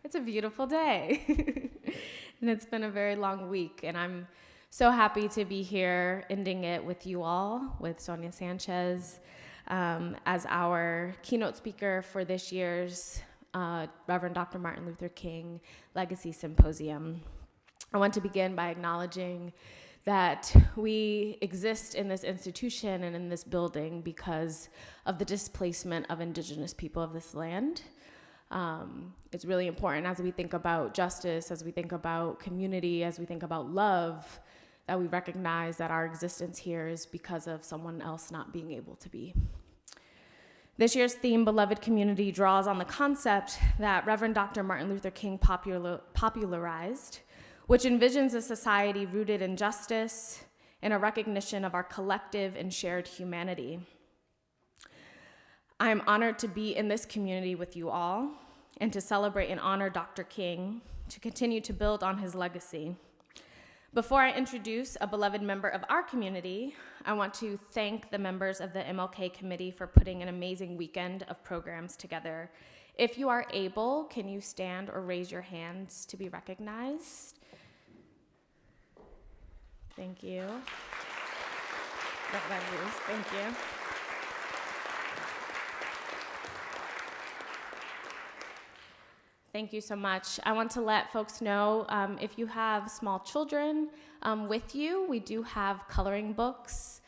It's a beautiful day. And it's been a very long week, and I'm so happy to be here ending it with you all, with Sonia Sanchez as our keynote speaker for this year's Reverend Dr. Martin Luther King Legacy Symposium. I want to begin by acknowledging that we exist in this institution and in this building because of the displacement of Indigenous people of this land. It's really important as we think about justice, as we think about community, as we think about love, that we recognize that our existence here is because of someone else not being able to be. This year's theme, Beloved Community, draws on the concept that Reverend Dr. Martin Luther King popularized, which envisions a society rooted in justice and a recognition of our collective and shared humanity. I am honored to be in this community with you all and to celebrate and honor Dr. King, to continue to build on his legacy. Before I introduce a beloved member of our community, I want to thank the members of the MLK committee for putting an amazing weekend of programs together. If you are able, can you stand or raise your hands to be recognized? Thank you. Thank you. Thank you so much. I want to let folks know if you have small children with you, we do have coloring books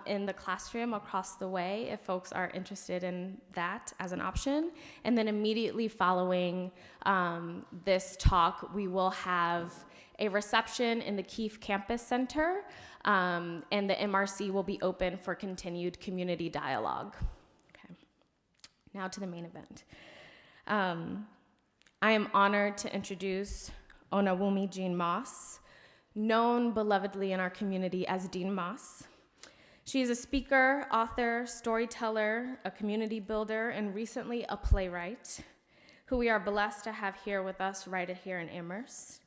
in the classroom across the way if folks are interested in that as an option. And then immediately following this talk, we will have a reception in the Keefe Campus Center, and the MRC will be open for continued community dialogue. Okay. Now to the main event. I am honored to introduce Onawumi Jeanne Moss, known belovedly in our community as Dean Moss. She is a speaker, author, storyteller, a community builder, and recently a playwright, who we are blessed to have here with us right here in Amherst.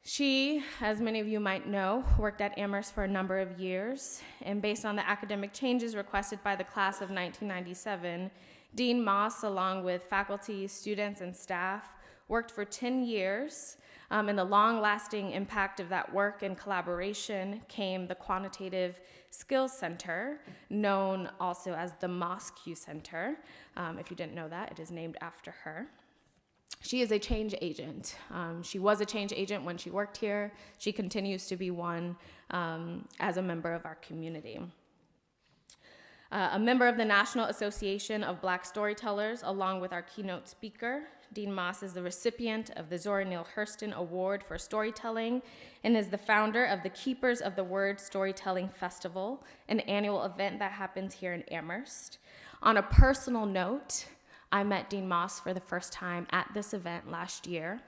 She, as many of you might know, worked at Amherst for a number of years, and based on the academic changes requested by the class of 1997, Dean Moss, along with faculty, students, and staff, worked for 10 years, and the long-lasting impact of that work and collaboration came the Quantitative Skills Center, known also as the Moss Q Center. If you didn't know that, it is named after her. She is a change agent. She was a change agent when she worked here. She continues to be one as a member of our community. A member of the National Association of Black Storytellers, along with our keynote speaker, Dean Moss is the recipient of the Zora Neale Hurston Award for Storytelling and is the founder of the Keepers of the Word Storytelling Festival, an annual event that happens here in Amherst. On a personal note, I met Dean Moss for the first time at this event last year.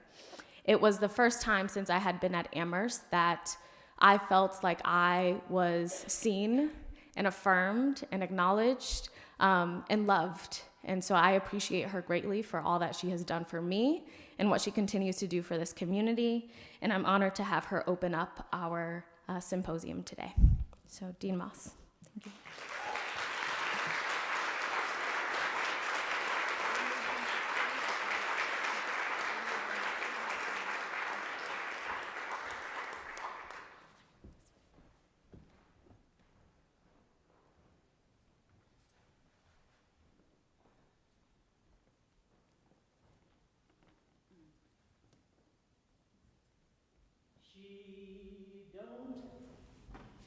It was the first time since I had been at Amherst that I felt like I was seen and affirmed and acknowledged and loved. And so I appreciate her greatly for all that she has done for me and what she continues to do for this community. And I'm honored to have her open up our symposium today. So Dean Moss, thank you.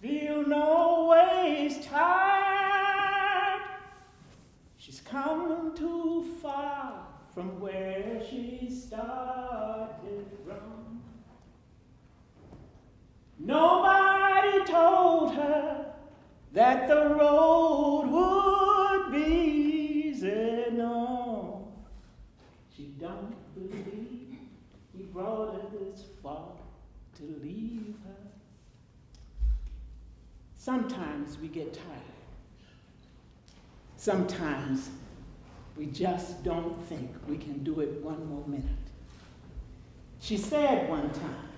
Feel no ways tired. She's come too far from where she started from. Nobody told her that the road would be easy, no. She don't believe we brought her this far to leave her. Sometimes we get tired. Sometimes we just don't think we can do it one more minute. She said one time,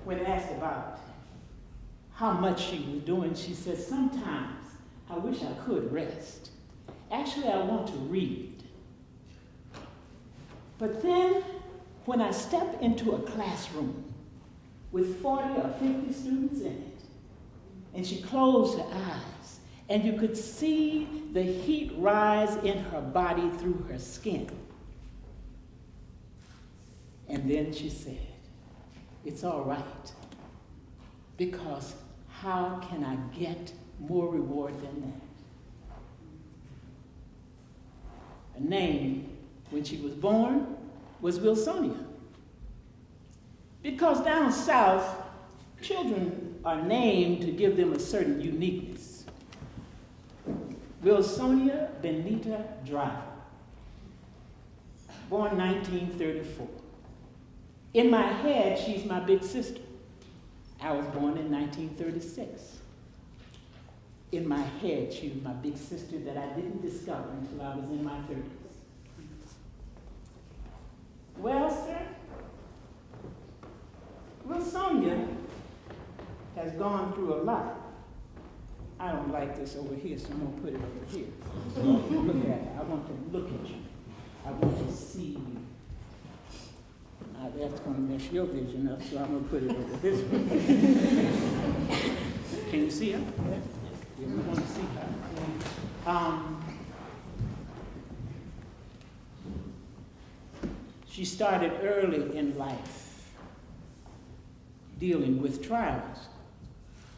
when asked about how much she was doing, she said, sometimes I wish I could rest. Actually, I want to read. But then, when I step into a classroom with 40 or 50 students in it, and she closed her eyes, and you could see the heat rise in her body through her skin. And then she said, "It's all right, because how can I get more reward than that?" Her name, when she was born, was Wilsonia. Because down south, children are named to give them a certain uniqueness. Wilsonia Benita Driver, born 1934. In my head, she's my big sister. I was born in 1936. In my head, she was my big sister that I didn't discover until I was in my 30s. Well, sir, Wilsonia has gone through a lot. I don't like this over here, so I'm going to put it over here. Look at it. I want to look at you. I want to see you. That's going to mess your vision up, so I'm going to put it over this way. Can you see her? Yeah, we want to see her. She started early in life dealing with trials,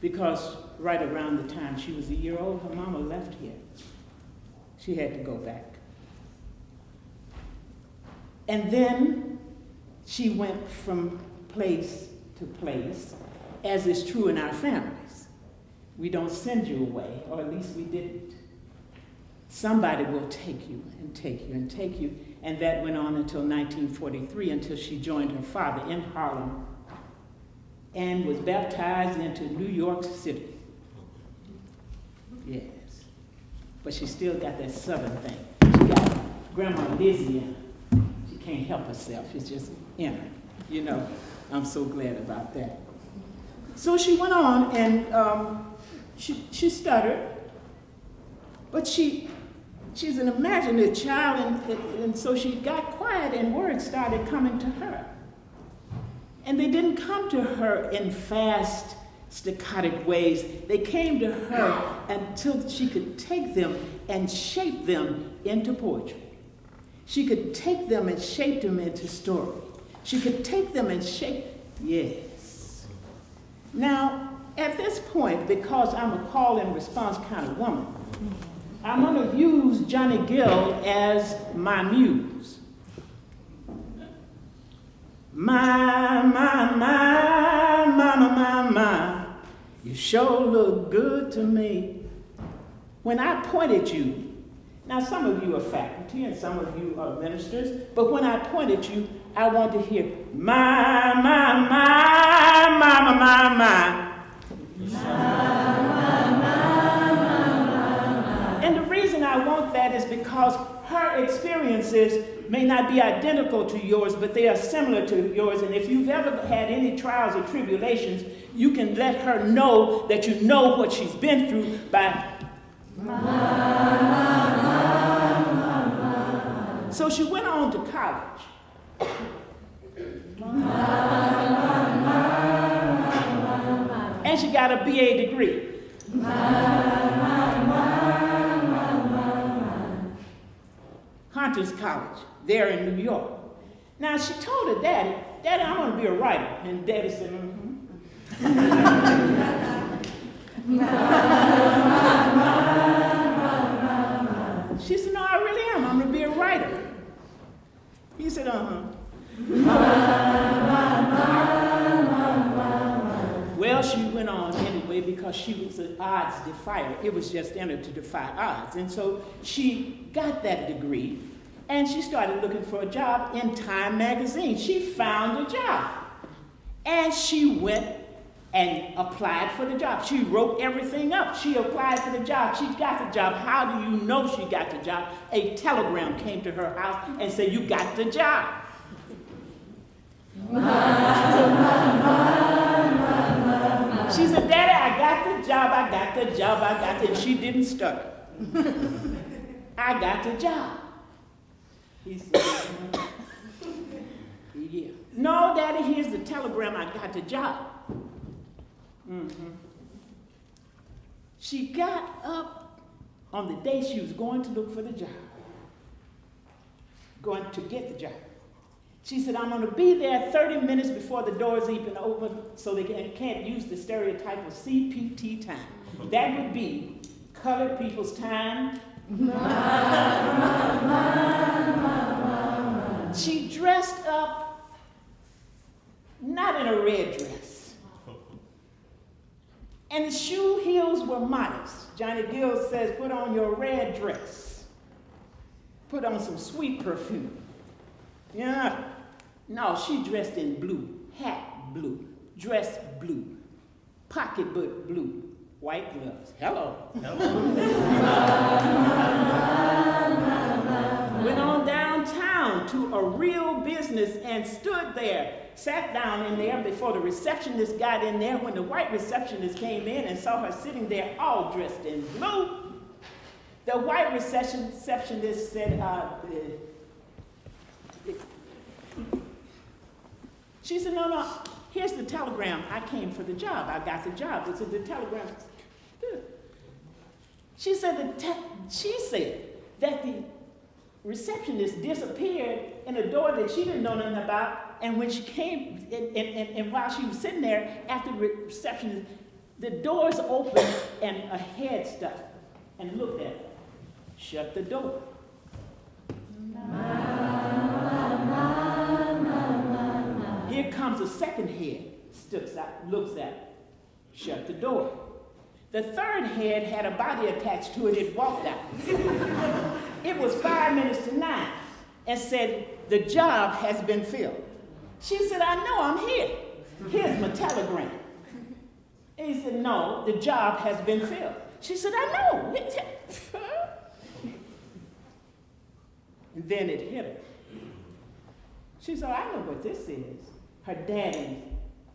because right around the time she was a year old, her mama left here. She had to go back. And then she went from place to place, as is true in our families. We don't send you away, or at least we didn't. Somebody will take you and take you and take you, and that went on until 1943, until she joined her father in Harlem and was baptized into New York City. Yes. But she still got that Southern thing. She got Grandma Lizzie in her. She can't help herself. It's just in her. You know, I'm so glad about that. So she went on, and she stuttered, but she's an imaginative child, and so she got quiet, and words started coming to her. And they didn't come to her in fast, staccato ways. They came to her until she could take them and shape them into poetry. She could take them and shape them into story. She could take them and shape, yes. Now, at this point, because I'm a call and response kind of woman, I'm going to use Johnny Gill as my muse. My, you sure look good to me. When I point at you, now some of you are faculty and some of you are ministers, but when I point at you, I want to hear my. And the reason I want that is because her experiences may not be identical to yours, but they are similar to yours. And if you've ever had any trials or tribulations, you can let her know that you know what she's been through by. So she went on to college. And she got a BA degree. Hunters College, there in New York. Now she told her daddy, "Daddy, I'm going to be a writer." And daddy said, She said, "No, I really am. I'm going to be a writer." He said, Well, she went on anyway because she was an odds defier. It was just in her to defy odds. And so she got that degree, and she started looking for a job in Time magazine. She found a job, and she went and applied for the job. She wrote everything up. She applied for the job. She got the job. How do you know she got the job? A telegram came to her house and said, "You got the job." She said, "Daddy, I got the job, I got the job, I got it." She didn't stutter. "I got the job." He said, here's the telegram, I got the job. Mm-hmm. She got up on the day she was going to look for the job, going to get the job. She said, I'm going to be there 30 minutes before the doors even open so they can't use the stereotype of CPT time. That would be colored people's time. She dressed up not in a red dress. And the shoe heels were modest. Johnny Gill says, put on your red dress. Put on some sweet perfume. Yeah. No, she dressed in blue, hat blue, dress blue, pocketbook blue, white gloves. Hello. Went on downtown to a real business and stood there, sat down in there before the receptionist got in there. When the white receptionist came in and saw her sitting there all dressed in blue, the white receptionist said, she said, no, here's the telegram. I came for the job. I got the job. This is the telegram. She said that the receptionist disappeared in a door that she didn't know nothing about, and when she came, and while she was sitting there after the receptionist, the doors opened and a head stuck and looked at her. Shut the door. Here comes a second head, sticks out, looks at her. Shut the door. The third head had a body attached to it. It walked out. It was 5 minutes to 9 and said, the job has been filled. She said, I know, I'm here. Here's my telegram. And he said, no, the job has been filled. She said, I know. And then it hit her. She said, I know what this is. Her daddy's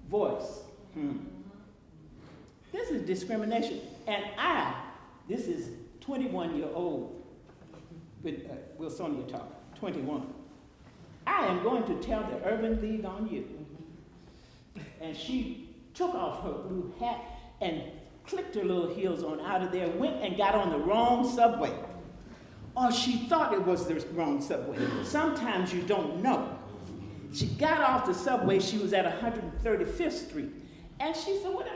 voice. This is discrimination. And this is 21-year-old, with Sonia talk, 21. I am going to tell the Urban League on you. And she took off her blue hat and clicked her little heels on out of there, went and got on the wrong subway. Or she thought it was the wrong subway. Sometimes you don't know. She got off the subway, she was at 135th Street. And she said, what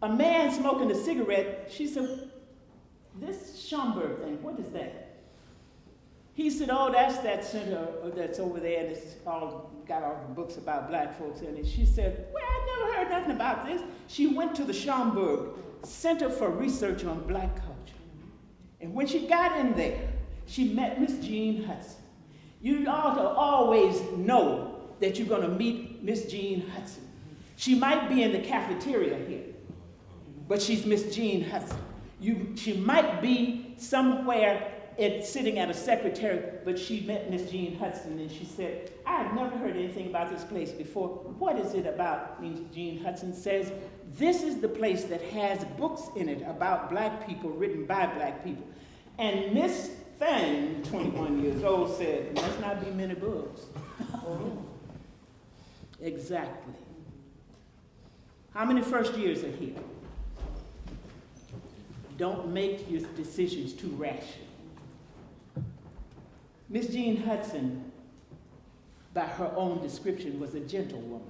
a man smoking a cigarette. She said, this Schomburg thing, what is that? He said, oh, that's that center that's over there, and it's got all the books about black folks in it. She said, well, I never heard nothing about this. She went to the Schomburg Center for Research on Black Culture. And when she got in there, she met Miss Jeanne Hudson. You ought to always know that you're going to meet Miss Jeanne Hudson. She might be in the cafeteria here, but she's Miss Jeanne Hudson. She might be somewhere sitting at a secretary, but she met Miss Jeanne Hudson, and she said, I've never heard anything about this place before. What is it about? Miss Jeanne Hudson says, this is the place that has books in it about black people, written by black people. And Miss Thing, 21 years old, said, must not be many books. Exactly. How many first years are here? Don't make your decisions too rash. Miss Jeanne Hudson, by her own description, was a gentlewoman.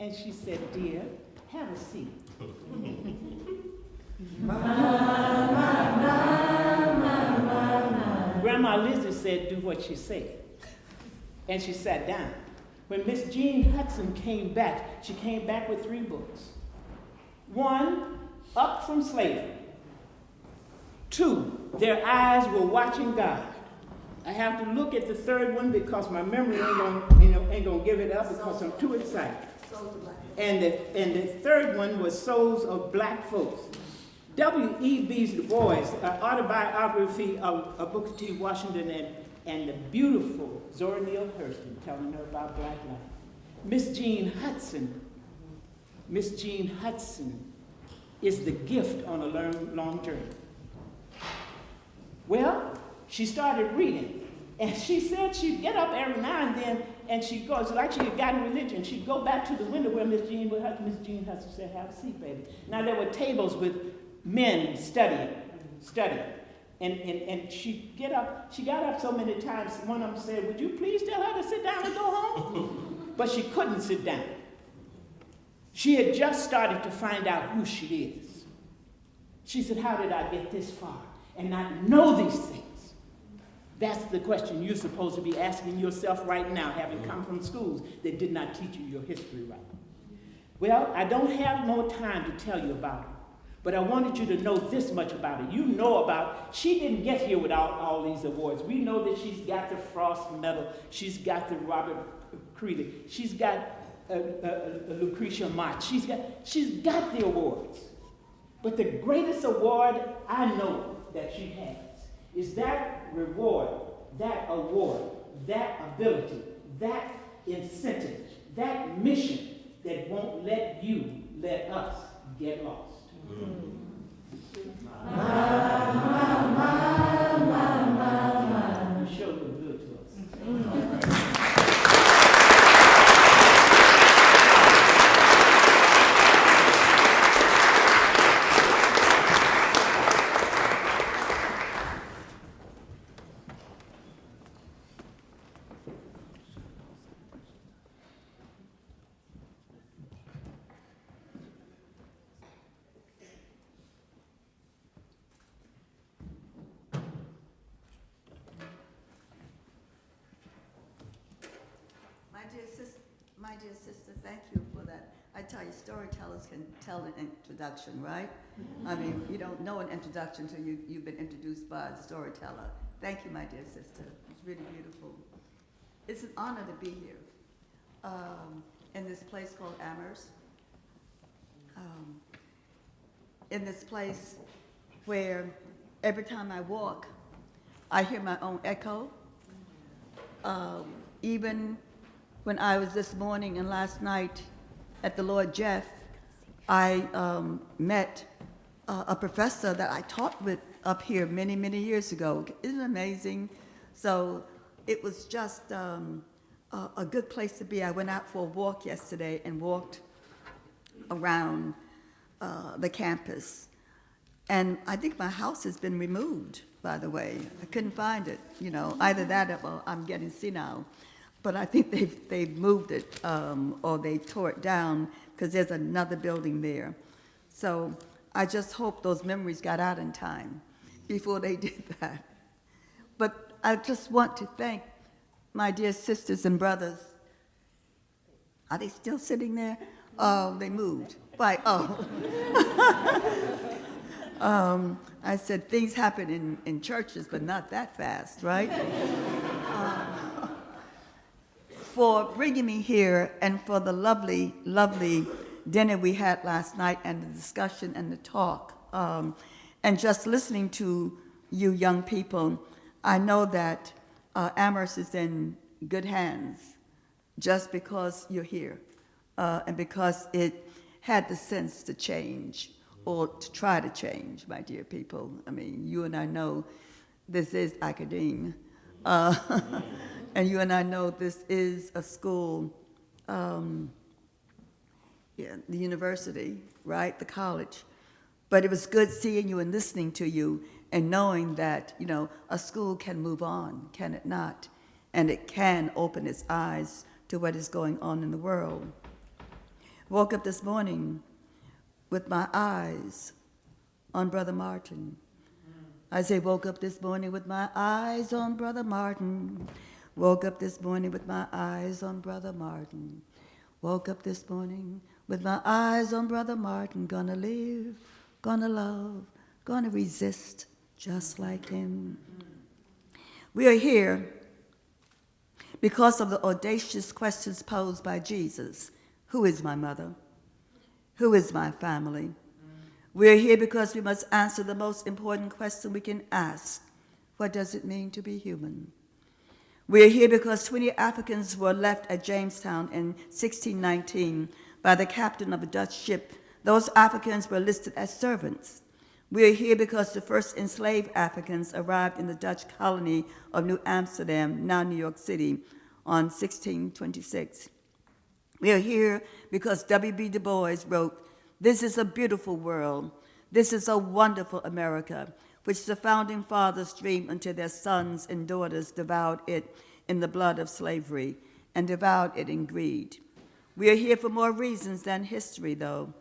And she said, dear, have a seat. Grandma Lizzie said, do what she said. And she sat down. When Miss Jeanne Hudson came back, she came back with 3 books. 1, Up from Slavery. 2, Their Eyes Were Watching God. I have to look at the 3rd one because my memory ain't gonna give it up because I'm too excited. And the 3rd one was Souls of Black Folks. W.E.B. Du Bois, autobiography of Booker T. Washington and the beautiful Zora Neale Hurston telling her about black life. Miss Jeanne Hudson is the gift on a long journey. Well, she started reading. And she said she'd get up every now and then, and she'd go, it's like she had gotten religion. She'd go back to the window where Miss Jeanne has to say, have a seat, baby. Now there were tables with men studying. And she'd get up, she got up so many times, one of them said, would you please tell her to sit down and go home? But she couldn't sit down. She had just started to find out who she is. She said, how did I get this far and not know these things? That's the question you're supposed to be asking yourself right now, having come from schools that did not teach you your history right. Well, I don't have more time to tell you about her, but I wanted you to know this much about her. You know about, she didn't get here without all these awards. We know that she's got the Frost Medal, she's got the Robert Creeley, she's got Lucretia Mott, she's got the awards. But the greatest award I know that she has is that reward, that award, that ability, that incentive, that mission that won't let you, let us get lost. You sure look good to us. My dear sister, thank you for that. I tell you, storytellers can tell an introduction, right? I mean, you don't know an introduction until you've been introduced by a storyteller. Thank you, my dear sister. It's really beautiful. It's an honor to be here in this place called Amherst. In this place where every time I walk, I hear my own echo. Even when I was this morning and last night at the Lord Jeff, I met a professor that I taught with up here many, many years ago. Isn't it amazing? So it was just a good place to be. I went out for a walk yesterday and walked around the campus. And I think my house has been removed, by the way. I couldn't find it, you know, either that or I'm getting senile. But I think they've moved it or they tore it down because there's another building there. So I just hope those memories got out in time before they did that. But I just want to thank my dear sisters and brothers. Are they still sitting there? Oh, they moved. Right, oh. I said things happen in churches, but not that fast, right? For bringing me here and for the lovely, lovely dinner we had last night and the discussion and the talk. And just listening to you young people, I know that Amherst is in good hands just because you're here and because it had the sense to change or to try to change, my dear people. I mean, you and I know this is academia. And you and I know this is a school, the university, right, the college. But it was good seeing you and listening to you and knowing that, you know, a school can move on, can it not? And it can open its eyes to what is going on in the world. Woke up this morning with my eyes on Brother Martin. I say, woke up this morning with my eyes on Brother Martin. Woke up this morning with my eyes on Brother Martin. Woke up this morning with my eyes on Brother Martin. Gonna live, gonna love, gonna resist just like him. We are here because of the audacious questions posed by Jesus. Who is my mother? Who is my family? We are here because we must answer the most important question we can ask. What does it mean to be human? We are here because 20 Africans were left at Jamestown in 1619 by the captain of a Dutch ship. Those Africans were listed as servants. We are here because the first enslaved Africans arrived in the Dutch colony of New Amsterdam, now New York City, on 1626. We are here because W.B. Du Bois wrote, "This is a beautiful world. This is a wonderful America, which the founding fathers dreamed until their sons and daughters devoured it in the blood of slavery and devoured it in greed." We are here for more reasons than history, though.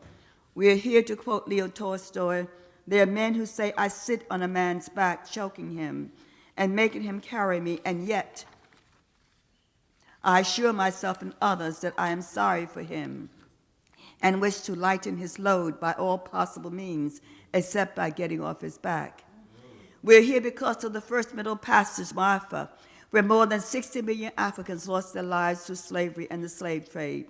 We are here to quote Leo Tolstoy, "There are men who say I sit on a man's back, choking him and making him carry me, and yet I assure myself and others that I am sorry for him and wish to lighten his load by all possible means, except by getting off his back." We're here because of the first Middle Passage, Marfa, where more than 60 million Africans lost their lives through slavery and the slave trade.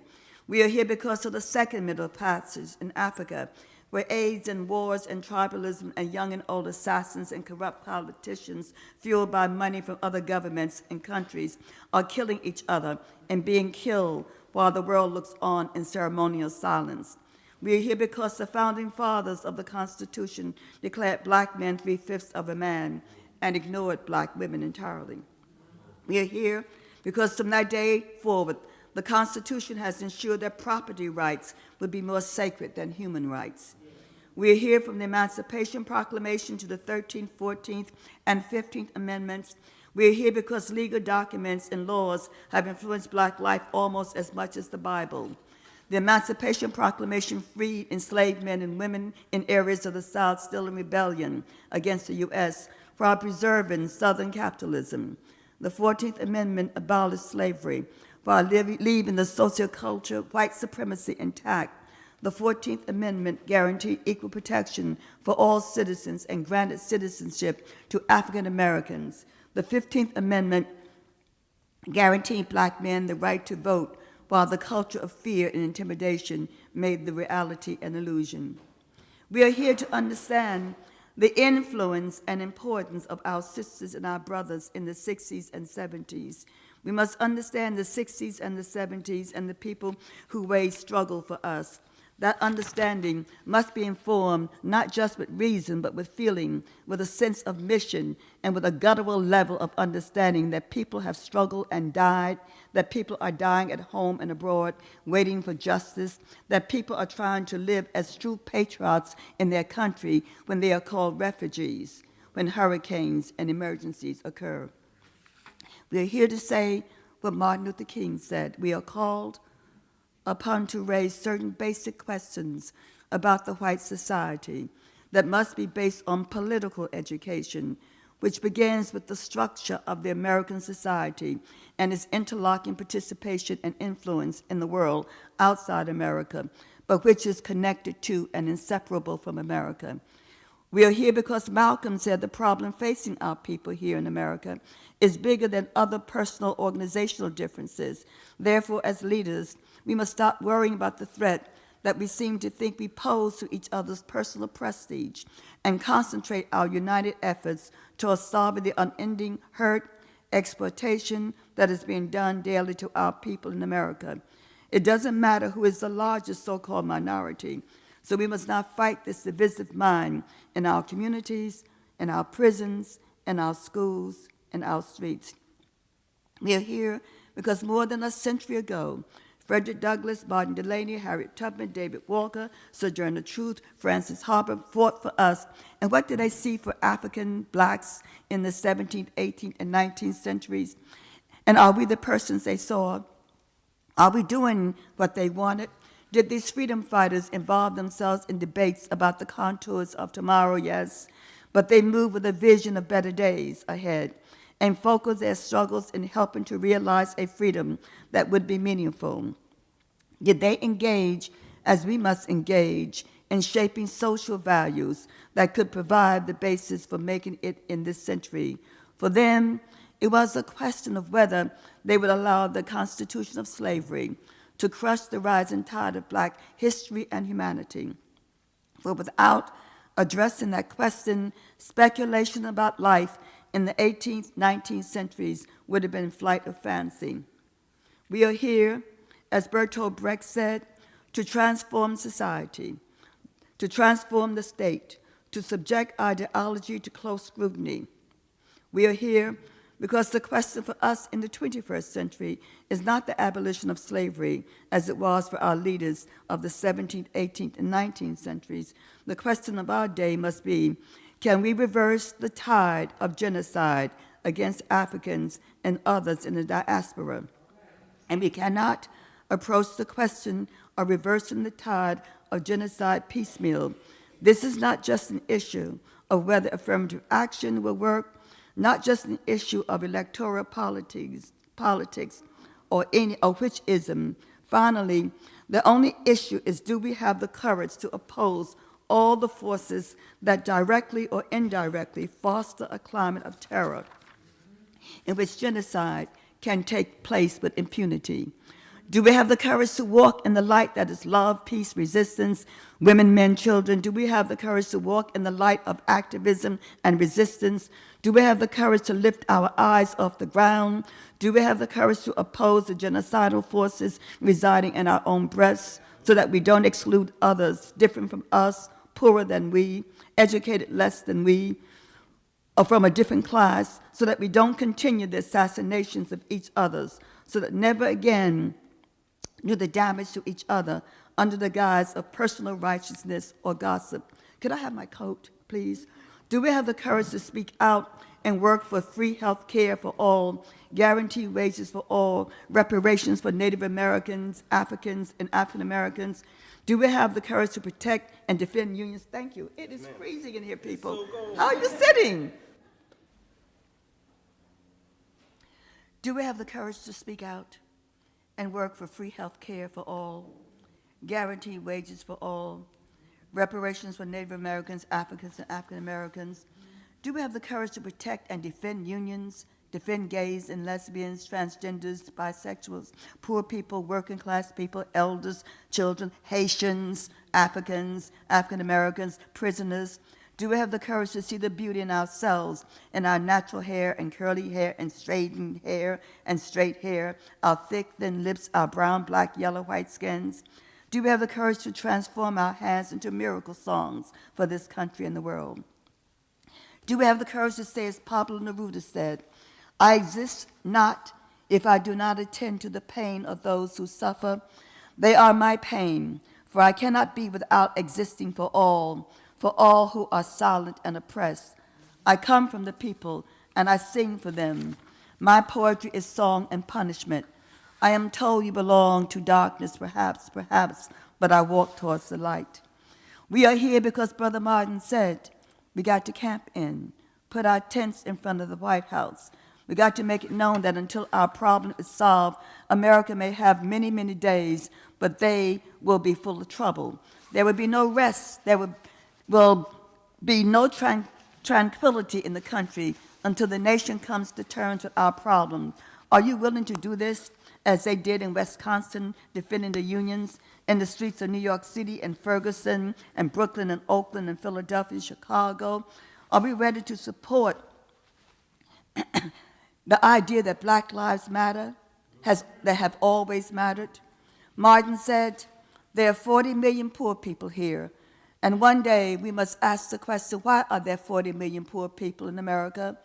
We are here because of the second Middle Passage in Africa, where AIDS and wars and tribalism and young and old assassins and corrupt politicians, fueled by money from other governments and countries, are killing each other and being killed while the world looks on in ceremonial silence. We are here because the founding fathers of the Constitution declared black men 3/5 of a man and ignored black women entirely. We are here because from that day forward, the Constitution has ensured that property rights would be more sacred than human rights. We are here from the Emancipation Proclamation to the 13th, 14th, and 15th Amendments. We are here because legal documents and laws have influenced black life almost as much as the Bible. The Emancipation Proclamation freed enslaved men and women in areas of the South still in rebellion against the U.S. while preserving Southern capitalism. The 14th Amendment abolished slavery while leaving the sociocultural white supremacy intact. The 14th Amendment guaranteed equal protection for all citizens and granted citizenship to African Americans. The 15th Amendment guaranteed black men the right to vote, while the culture of fear and intimidation made the reality an illusion. We are here to understand the influence and importance of our sisters and our brothers in the 60s and 70s. We must understand the 60s and the 70s and the people who waged struggle for us. That understanding must be informed not just with reason, but with feeling, with a sense of mission, and with a guttural level of understanding that people have struggled and died, that people are dying at home and abroad, waiting for justice, that people are trying to live as true patriots in their country when they are called refugees, when hurricanes and emergencies occur. We are here to say what Martin Luther King said: we are called upon to raise certain basic questions about the white society that must be based on political education, which begins with the structure of the American society and its interlocking participation and influence in the world outside America, but which is connected to and inseparable from America. We are here because Malcolm said the problem facing our people here in America is bigger than other personal organizational differences. Therefore, as leaders, we must stop worrying about the threat that we seem to think we pose to each other's personal prestige and concentrate our united efforts towards solving the unending hurt, exploitation that is being done daily to our people in America. It doesn't matter who is the largest so-called minority. So we must not fight this divisive mind in our communities, in our prisons, in our schools, in our streets. We are here because more than a century ago, Frederick Douglass, Martin Delany, Harriet Tubman, David Walker, Sojourner Truth, Francis Harper fought for us. And what did they see for African blacks in the 17th, 18th, and 19th centuries? And are we the persons they saw? Are we doing what they wanted? Did these freedom fighters involve themselves in debates about the contours of tomorrow? Yes, but they moved with a vision of better days ahead and focused their struggles in helping to realize a freedom that would be meaningful. Did they engage, as we must engage, in shaping social values that could provide the basis for making it in this century? For them, it was a question of whether they would allow the constitution of slavery to crush the rising tide of black history and humanity. For without addressing that question, speculation about life in the 18th, 19th centuries would have been flight of fancy. We are here, as Bertolt Brecht said, to transform society, to transform the state, to subject ideology to close scrutiny. We are here because the question for us in the 21st century is not the abolition of slavery, as it was for our leaders of the 17th, 18th, and 19th centuries. The question of our day must be, can we reverse the tide of genocide against Africans and others in the diaspora? And we cannot approach the question of reversing the tide of genocide piecemeal. This is not just an issue of whether affirmative action will work, not just an issue of electoral politics or which ism. Finally, the only issue is, do we have the courage to oppose all the forces that directly or indirectly foster a climate of terror in which genocide can take place with impunity? Do we have the courage to walk in the light that is love, peace, resistance, women, men, children? Do we have the courage to walk in the light of activism and resistance? Do we have the courage to lift our eyes off the ground? Do we have the courage to oppose the genocidal forces residing in our own breasts so that we don't exclude others different from us, poorer than we, educated less than we, or from a different class, so that we don't continue the assassinations of each other's, so that never again do the damage to each other under the guise of personal righteousness or gossip? Could I have my coat, please? Do we have the courage to speak out and work for free health care for all, guaranteed wages for all, reparations for Native Americans, Africans, and African Americans? Do we have the courage to protect and defend unions? Thank you. It is freezing in here, people. How are you sitting? Do we have the courage to speak out and work for free health care for all, guaranteed wages for all, reparations for Native Americans, Africans, and African Americans? Do we have the courage to protect and defend unions, defend gays and lesbians, transgenders, bisexuals, poor people, working class people, elders, children, Haitians, Africans, African Americans, prisoners? Do we have the courage to see the beauty in ourselves, in our natural hair and curly hair and straightened hair and straight hair, our thick, thin lips, our brown, black, yellow, white skins? Do we have the courage to transform our hands into miracle songs for this country and the world? Do we have the courage to say, as Pablo Neruda said, I exist not if I do not attend to the pain of those who suffer. They are my pain, for I cannot be without existing for all who are silent and oppressed. I come from the people, and I sing for them. My poetry is song and punishment. I am told you belong to darkness, perhaps, but I walk towards the light. We are here because Brother Martin said we got to camp in, put our tents in front of the White House. We got to make it known that until our problem is solved, America may have many, many days, but they will be full of trouble. There will be no rest. There will be no tranquility in the country until the nation comes to terms with our problem. Are you willing to do this, as they did in Wisconsin, defending the unions, in the streets of New York City and Ferguson and Brooklyn and Oakland and Philadelphia, Chicago? Are we ready to support the idea that Black lives matter, that have always mattered? Martin said, there are 40 million poor people here, and one day we must ask the question, why are there 40 million poor people in America?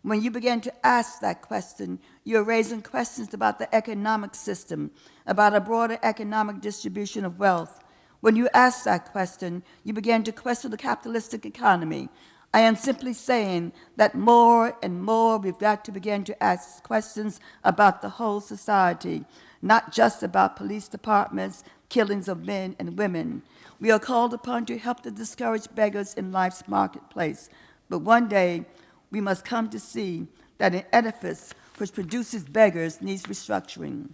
When you begin to ask that question, you're raising questions about the economic system, about a broader economic distribution of wealth. When you ask that question, you begin to question the capitalistic economy. I am simply saying that more and more we've got to begin to ask questions about the whole society, not just about police departments, killings of men and women. We are called upon to help the discouraged beggars in life's marketplace. But one day, we must come to see that an edifice which produces beggars needs restructuring.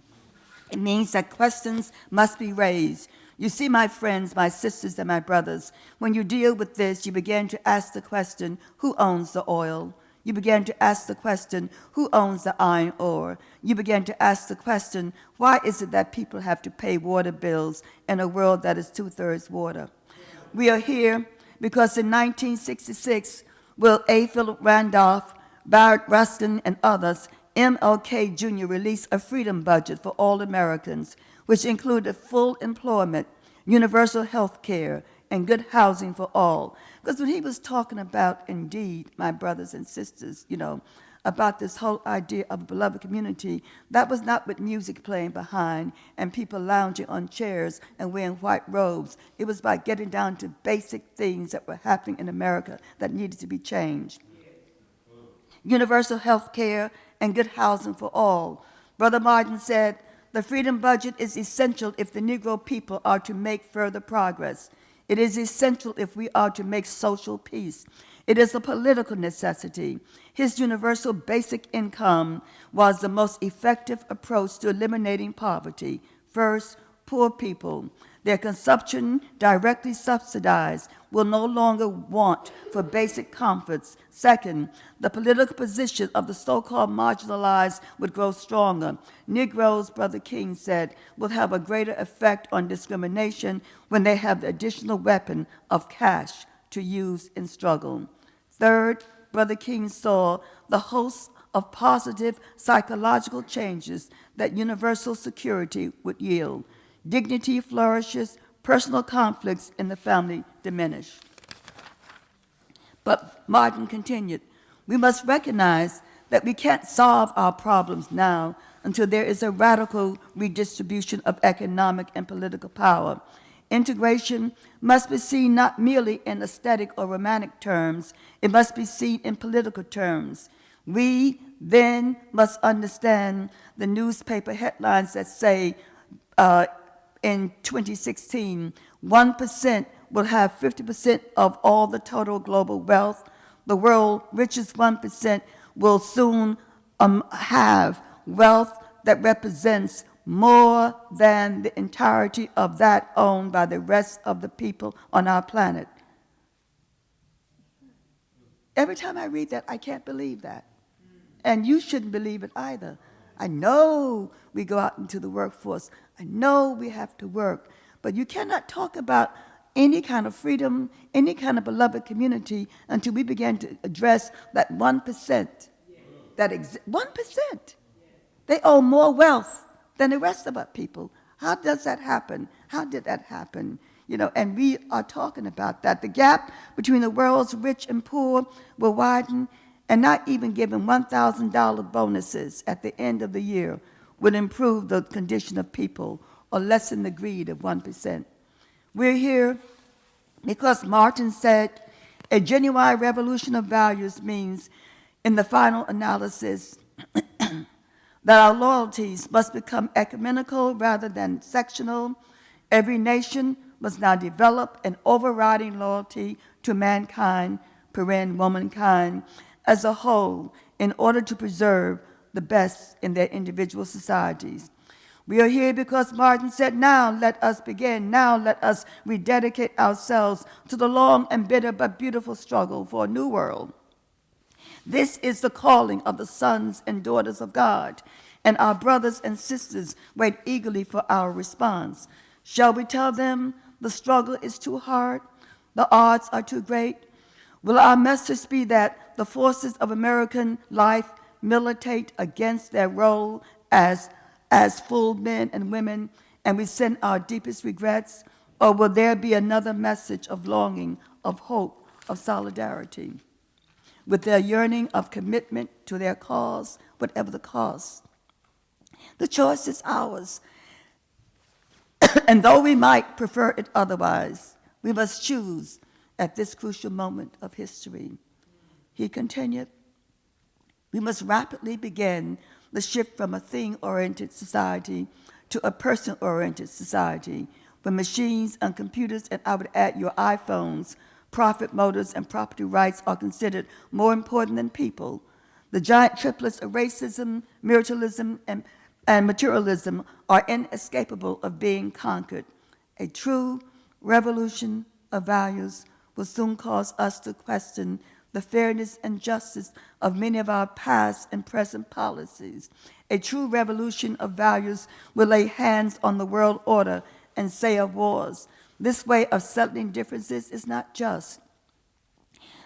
It means that questions must be raised. You see, my friends, my sisters, and my brothers, when you deal with this, you begin to ask the question, who owns the oil? You begin to ask the question, who owns the iron ore? You begin to ask the question, why is it that people have to pay water bills in a world that is 2/3 water? We are here because in 1966, Will A. Philip Randolph, Barrett Rustin, and others, MLK Jr. released a freedom budget for all Americans, which included full employment, universal health care, and good housing for all. Because when he was talking about, indeed, my brothers and sisters, about this whole idea of a beloved community, that was not with music playing behind and people lounging on chairs and wearing white robes. It was by getting down to basic things that were happening in America that needed to be changed. Universal health care and good housing for all. Brother Martin said, the freedom budget is essential if the Negro people are to make further progress. It is essential if we are to make social peace. It is a political necessity. His universal basic income was the most effective approach to eliminating poverty. First, poor people. Their consumption, directly subsidized, will no longer want for basic comforts. Second, the political position of the so-called marginalized would grow stronger. Negroes, Brother King said, will have a greater effect on discrimination when they have the additional weapon of cash to use in struggle. Third, Brother King saw the host of positive psychological changes that universal security would yield. Dignity flourishes, personal conflicts in the family diminish. But Martin continued, we must recognize that we can't solve our problems now until there is a radical redistribution of economic and political power. Integration must be seen not merely in aesthetic or romantic terms, it must be seen in political terms. We then must understand the newspaper headlines that say, in 2016, 1% will have 50% of all the total global wealth. The world's richest 1% will soon have wealth that represents more than the entirety of that owned by the rest of the people on our planet. Every time I read that, I can't believe that. And you shouldn't believe it either. I know we go out into the workforce. I know we have to work. But you cannot talk about any kind of freedom, any kind of beloved community until we begin to address that 1%. That 1%. They own more wealth than the rest of our people. How does that happen? How did that happen? And we are talking about that. The gap between the world's rich and poor will widen, and not even giving $1,000 bonuses at the end of the year would improve the condition of people or lessen the greed of 1%. We're here because Martin said a genuine revolution of values means, in the final analysis, that our loyalties must become ecumenical rather than sectional. Every nation must now develop an overriding loyalty to mankind, womankind, as a whole, in order to preserve the best in their individual societies. We are here because Martin said, now let us begin. Now let us rededicate ourselves to the long and bitter but beautiful struggle for a new world. This is the calling of the sons and daughters of God, and our brothers and sisters wait eagerly for our response. Shall we tell them the struggle is too hard? The odds are too great? Will our message be that the forces of American life militate against their role as full men and women, and we send our deepest regrets? Or will there be another message of longing, of hope, of solidarity, with their yearning of commitment to their cause, whatever the cost? The choice is ours. And though we might prefer it otherwise, we must choose at this crucial moment of history. He continued, we must rapidly begin the shift from a thing-oriented society to a person-oriented society, where machines and computers, and I would add your iPhones, profit motives, and property rights are considered more important than people. The giant triplets of racism, militarism, and materialism are inescapable of being conquered. A true revolution of values will soon cause us to question the fairness and justice of many of our past and present policies. A true revolution of values will lay hands on the world order and say of wars, this way of settling differences is not just.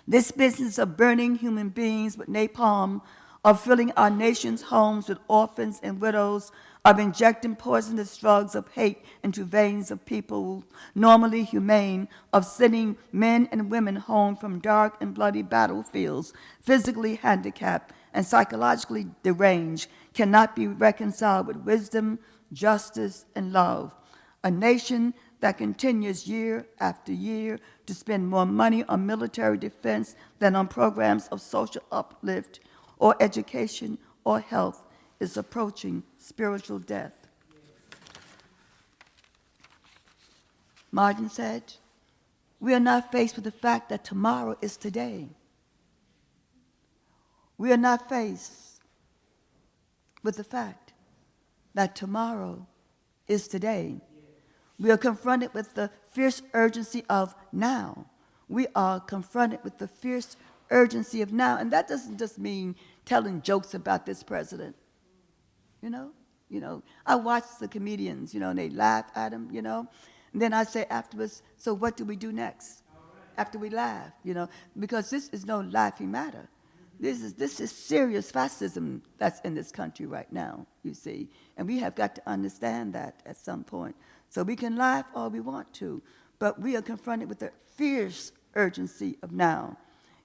This business of burning human beings with napalm, of filling our nation's homes with orphans and widows, of injecting poisonous drugs of hate into veins of people normally humane, of sending men and women home from dark and bloody battlefields, physically handicapped and psychologically deranged, cannot be reconciled with wisdom, justice, and love. A nation that continues year after year to spend more money on military defense than on programs of social uplift or education or health is approaching spiritual death. Martin said, we are not faced with the fact that tomorrow is today. We are not faced with the fact that tomorrow is today. We are confronted with the fierce urgency of now. We are confronted with the fierce urgency of now. And that doesn't just mean telling jokes about this president. You know, I watch the comedians, and they laugh at him, and then I say afterwards, so what do we do next? After we laugh, because this is no laughing matter. This is serious fascism that's in this country right now, you see. And we have got to understand that at some point. So we can laugh all we want to, but we are confronted with the fierce urgency of now.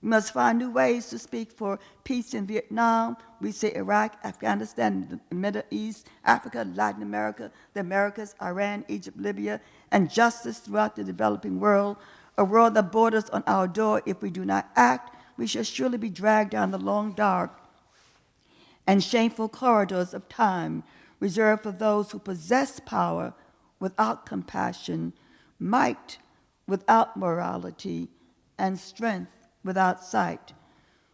We must find new ways to speak for peace in Vietnam. We say Iraq, Afghanistan, the Middle East, Africa, Latin America, the Americas, Iran, Egypt, Libya, and justice throughout the developing world, a world that borders on our door. If we do not act, we shall surely be dragged down the long, dark, and shameful corridors of time reserved for those who possess power without compassion, might without morality, and strength without sight.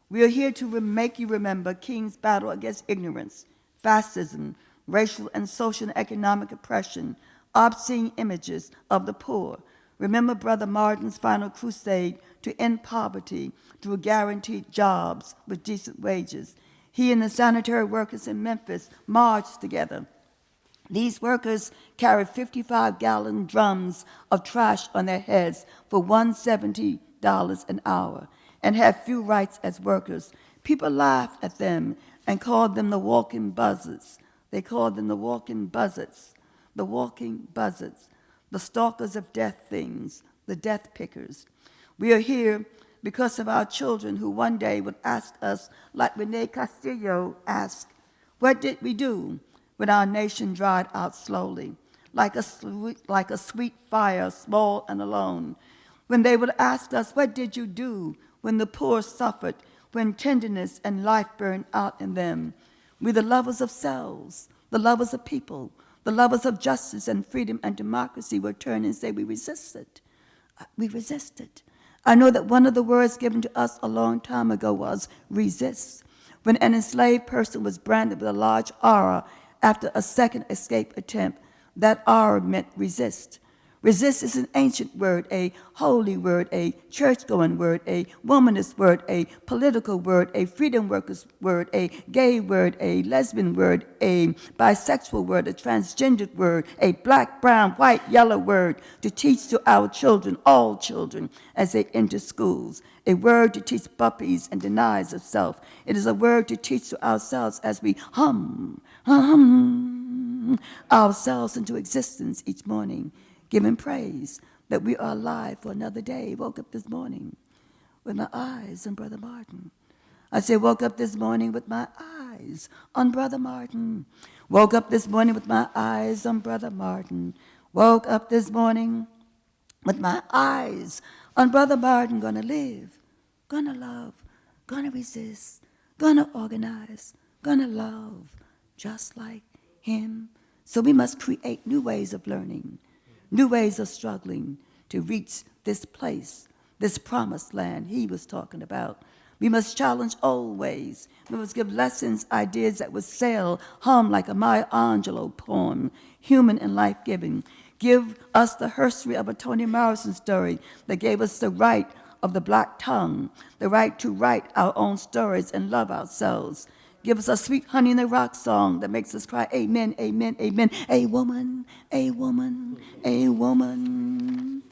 We are here to make you remember King's battle against ignorance, fascism, racial and social and economic oppression, obscene images of the poor. Remember Brother Martin's final crusade to end poverty through guaranteed jobs with decent wages. He and the sanitary workers in Memphis marched together. These workers carried 55-gallon drums of trash on their heads for $170 an hour and had few rights as workers. People laughed at them and called them the walking buzzards. They called them the walking buzzards, the stalkers of death things, the death pickers. We are here because of our children who one day would ask us, like Rene Castillo asked, what did we do when our nation dried out slowly, like a sweet fire, small and alone? When they would ask us, what did you do when the poor suffered, when tenderness and life burned out in them? We, the lovers of selves, the lovers of people, the lovers of justice and freedom and democracy, will turn and say, we resisted. We resisted. I know that one of the words given to us a long time ago was resist. When an enslaved person was branded with a large R after a second escape attempt, that R meant resist. Resist is an ancient word, a holy word, a church-going word, a womanist word, a political word, a freedom workers word, a gay word, a lesbian word, a bisexual word, a transgendered word, a black, brown, white, yellow word to teach to our children, all children, as they enter schools. A word to teach puppies and denies of self. It is a word to teach to ourselves as we hum ourselves into existence each morning, giving praise that we are alive for another day. Woke up this morning with my eyes on Brother Martin. I say, woke up this morning with my eyes on Brother Martin. Woke up this morning with my eyes on Brother Martin. Woke up this morning with my eyes on Brother Martin. Gonna live, gonna love, gonna resist, gonna organize, gonna love, just like him. So we must create new ways of learning, new ways of struggling to reach this place, this promised land he was talking about. We must challenge old ways. We must give lessons, ideas that would sail, hum like a Maya Angelou poem, human and life-giving. Give us the history of a Toni Morrison story that gave us the right of the black tongue, the right to write our own stories and love ourselves. Give us a sweet Honey in the Rock song that makes us cry, amen, amen, amen. A woman, a woman, a woman.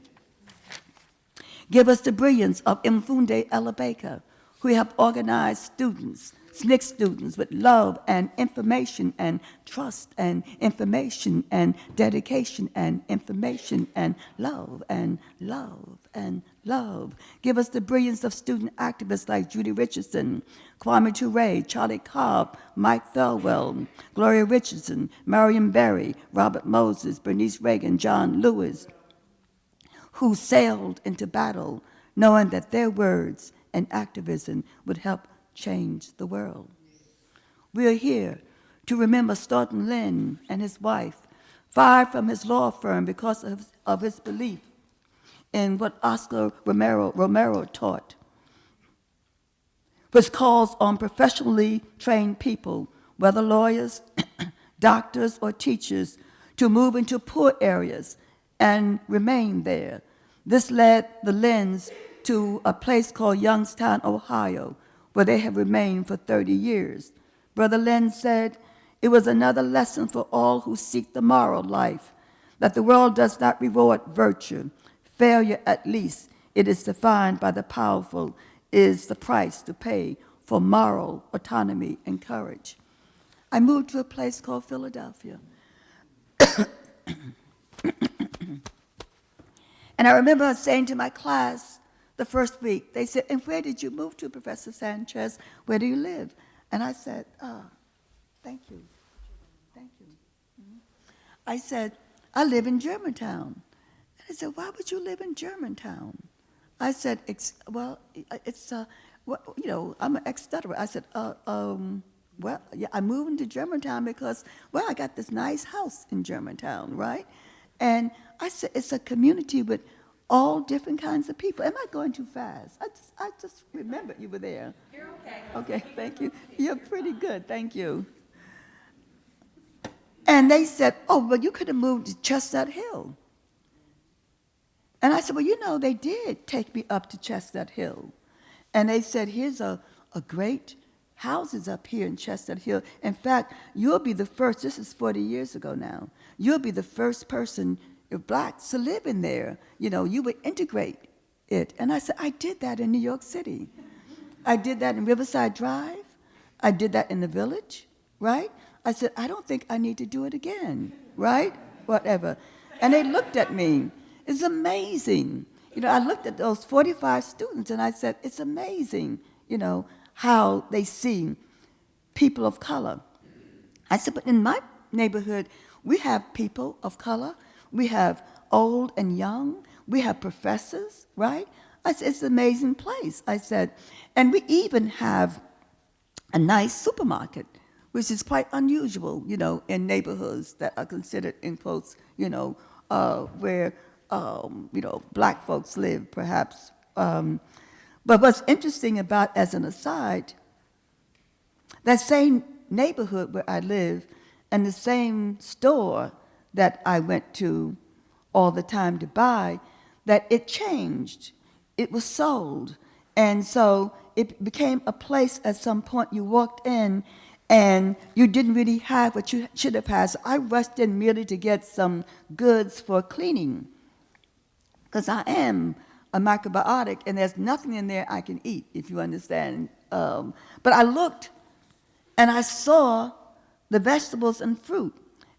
Give us the brilliance of Mfunde Ella Baker, who helped organize students, SNCC students with love and information and trust and information and dedication and information and love and love and love. Give us the brilliance of student activists like Judy Richardson, Kwame Ture, Charlie Cobb, Mike Thelwell, Gloria Richardson, Marion Berry, Robert Moses, Bernice Reagan, John Lewis, who sailed into battle knowing that their words and activism would help change the world. We are here to remember Staunton Lynn and his wife, fired from his law firm because of his belief in what Oscar Romero taught, which calls on professionally trained people, whether lawyers, doctors, or teachers, to move into poor areas and remain there. This led the Lyns to a place called Youngstown, Ohio, where they have remained for 30 years. Brother Lynn said, "It was another lesson for all who seek the moral life, that the world does not reward virtue. Failure, at least, it is defined by the powerful, is the price to pay for moral autonomy and courage." I moved to a place called Philadelphia. And I remember saying to my class the first week, they said, "And where did you move to, Professor Sanchez? Where do you live?" And I said, thank you. Thank you. I said, "I live in Germantown." And they said, "Why would you live in Germantown?" I said, I'm an ex-stutterer. I said, I moved into Germantown because, I got this nice house in Germantown, right? And I said, it's a community with all different kinds of people. Am I going too fast? I just remembered you were there. You're okay. Okay, thank you. You're pretty good, thank you. And they said, "Oh, well, you could have moved to Chestnut Hill." And I said, "Well, they did take me up to Chestnut Hill." And they said, "Here's a great houses up here in Chestnut Hill. In fact, you'll be the first," this is 40 years ago now, "you'll be the first person, if blacks, to live in there. You would integrate it." And I said, "I did that in New York City. I did that in Riverside Drive. I did that in the Village, right?" I said, "I don't think I need to do it again," right? Whatever. And they looked at me. It's amazing. I looked at those 45 students and I said, it's amazing, how they see people of color. I said, "But in my neighborhood, we have people of color. We have old and young. We have professors, right?" I said, "It's an amazing place." I said, "And we even have a nice supermarket, which is quite unusual, in neighborhoods that are considered, in quotes, where, black folks live, perhaps." But what's interesting about, as an aside, that same neighborhood where I live and the same store that I went to all the time to buy, that it changed. It was sold. And so it became a place at some point you walked in and you didn't really have what you should have had. So I rushed in merely to get some goods for cleaning, because I am a microbiotic, and there's nothing in there I can eat, if you understand. But I looked, and I saw the vegetables and fruit,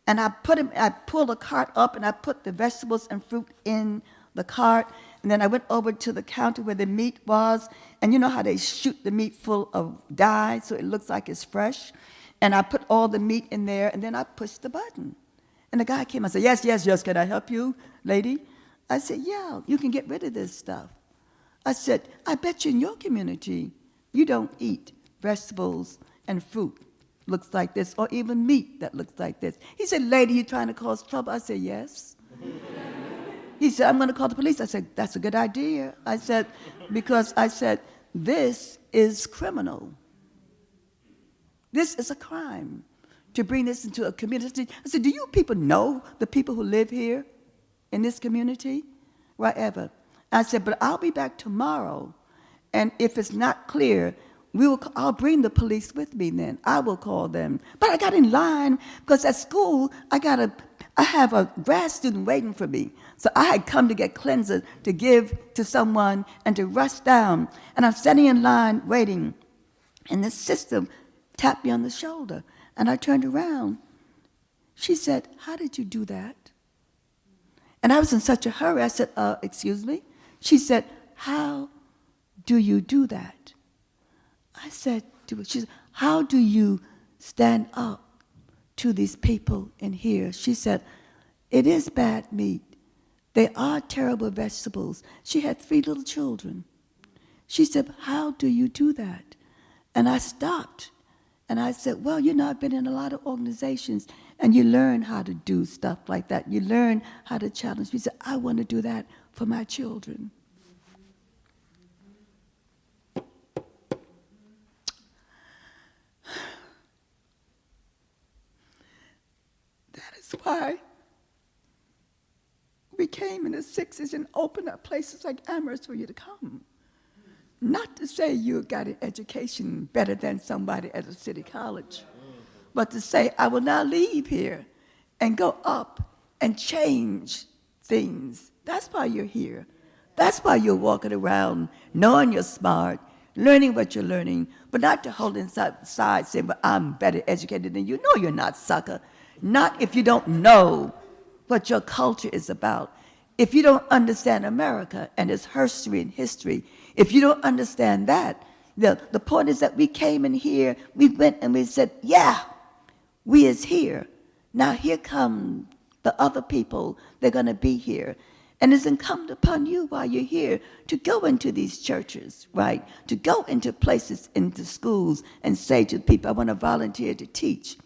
and I pulled the cart up, and I put the vegetables and fruit in the cart, and then I went over to the counter where the meat was, and you know how they shoot the meat full of dye so it looks like it's fresh, and I put all the meat in there, and then I pushed the button. And the guy came and said, yes, can I help you, lady? I said, "Yeah, you can get rid of this stuff." I said, "I bet you in your community, you don't eat vegetables and fruit looks like this, or even meat that looks like this." He said, "Lady, you trying to cause trouble?" I said, "Yes." He said, "I'm going to call the police." I said, "That's a good idea." I said, because I said, this is criminal. This is a crime to bring this into a community. I said, "Do you people know the people who live here in this community?" Whatever. I said, "But I'll be back tomorrow, and if it's not clear, I'll bring the police with me then. I will call them." But I got in line because at school, I have a grad student waiting for me. So I had come to get cleanser to give to someone and to rush down. And I'm standing in line waiting. And the sister tapped me on the shoulder. And I turned around. She said, "How did you do that?" And I was in such a hurry. I said, "Excuse me?" She said, "How do you do that?" I said, she said, "How do you stand up to these people in here?" She said, "It is bad meat. They are terrible vegetables." She had 3 little children. She said, "How do you do that?" And I stopped. And I said, "Well, I've been in a lot of organizations, and you learn how to do stuff like that. You learn how to challenge." She said, "I want to do that for my children." That is why we came in the 60s and opened up places like Amherst for you to come. Not to say you got an education better than somebody at a city college, but to say, I will now leave here and go up and change things. That's why you're here. That's why you're walking around knowing you're smart, learning what you're learning, but not to hold inside saying, "Well, I'm better educated than you." No, you're not, sucker. Not if you don't know what your culture is about. If you don't understand America and its history and history, if you don't understand that, the point is that we came in here, we went and we said, "Yeah, we is here. Now here come the other people, they're going to be here." And it's incumbent upon you while you're here to go into these churches, right? To go into places, into schools, and say to people, "I want to volunteer to teach."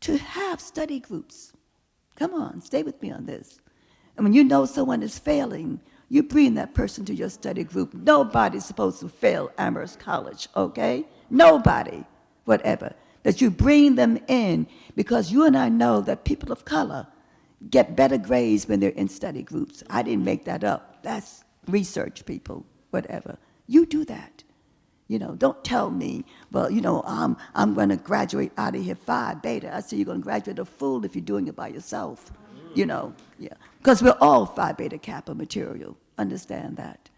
To have study groups. Come on, stay with me on this. And when you know someone is failing, you bring that person to your study group. Nobody's supposed to fail Amherst College, okay? Nobody, whatever. That you bring them in, because you and I know that people of color get better grades when they're in study groups. I didn't make that up. That's research, people, whatever. You do that. Don't tell me, "Well, I'm going to graduate out of here Phi Beta." I say, "You're going to graduate a fool if you're doing it by yourself." Yeah. Because we're all Phi Beta Kappa material. Understand that.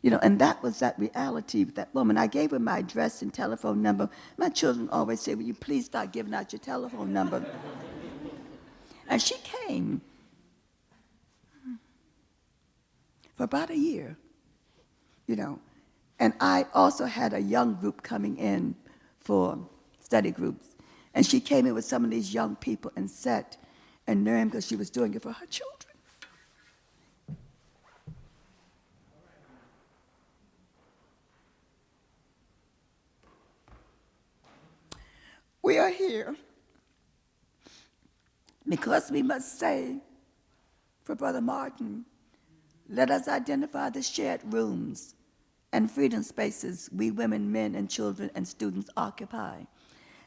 And that was that reality with that woman. I gave her my address and telephone number. My children always say, "Will you please start giving out your telephone number?" And she came for about a year, And I also had a young group coming in for study groups. And she came in with some of these young people and sat and learned, because she was doing it for her children. We are here because we must say, for Brother Martin, let us identify the shared rooms and freedom spaces we women, men, and children and students occupy,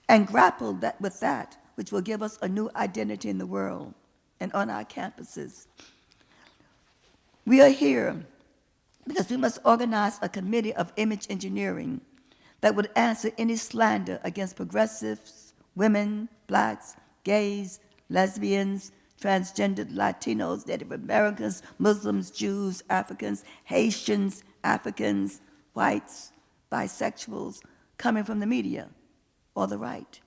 and grapple with that which will give us a new identity in the world and on our campuses. We are here because we must organize a committee of image engineering that would answer any slander against progressives, women, blacks, gays, lesbians, transgendered Latinos, Native Americans, Muslims, Jews, Africans, Haitians, Africans, whites, bisexuals, coming from the media or the right.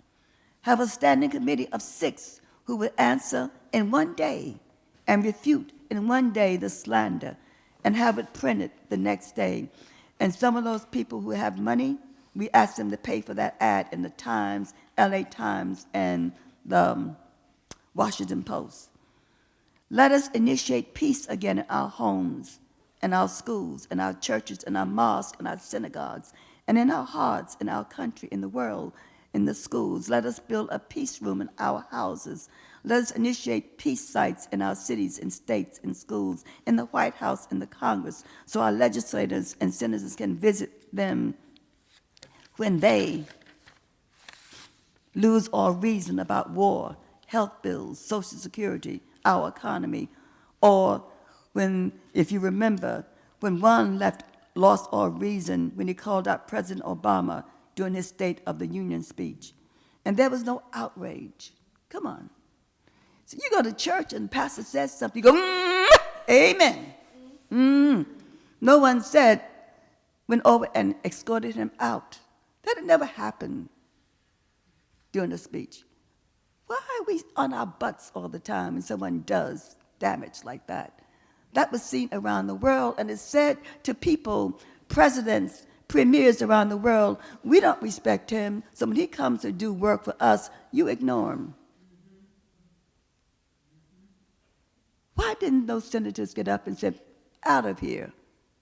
Have a standing committee of 6 who would answer in one day and refute in one day the slander and have it printed the next day. And some of those people who have money, we ask them to pay for that ad in the Times, LA Times, and the Washington Post. Let us initiate peace again in our homes, in our schools, in our churches, in our mosques, in our synagogues, and in our hearts, in our country, in the world, in the schools. Let us build a peace room in our houses. Let us initiate peace sites in our cities and states and schools, in the White House, in the Congress, so our legislators and senators can visit them when they lose all reason about war, health bills, Social Security, our economy, or when, if you remember, when one lost all reason when he called out President Obama during his State of the Union speech. And there was no outrage. Come on. So you go to church and the pastor says something, you go, amen. No one said, went over and escorted him out. That had never happened during the speech. Why are we on our butts all the time when someone does damage like that? That was seen around the world, and it's said to people, presidents, premiers around the world, we don't respect him, so when he comes to do work for us, you ignore him. Why didn't those senators get up and say, out of here,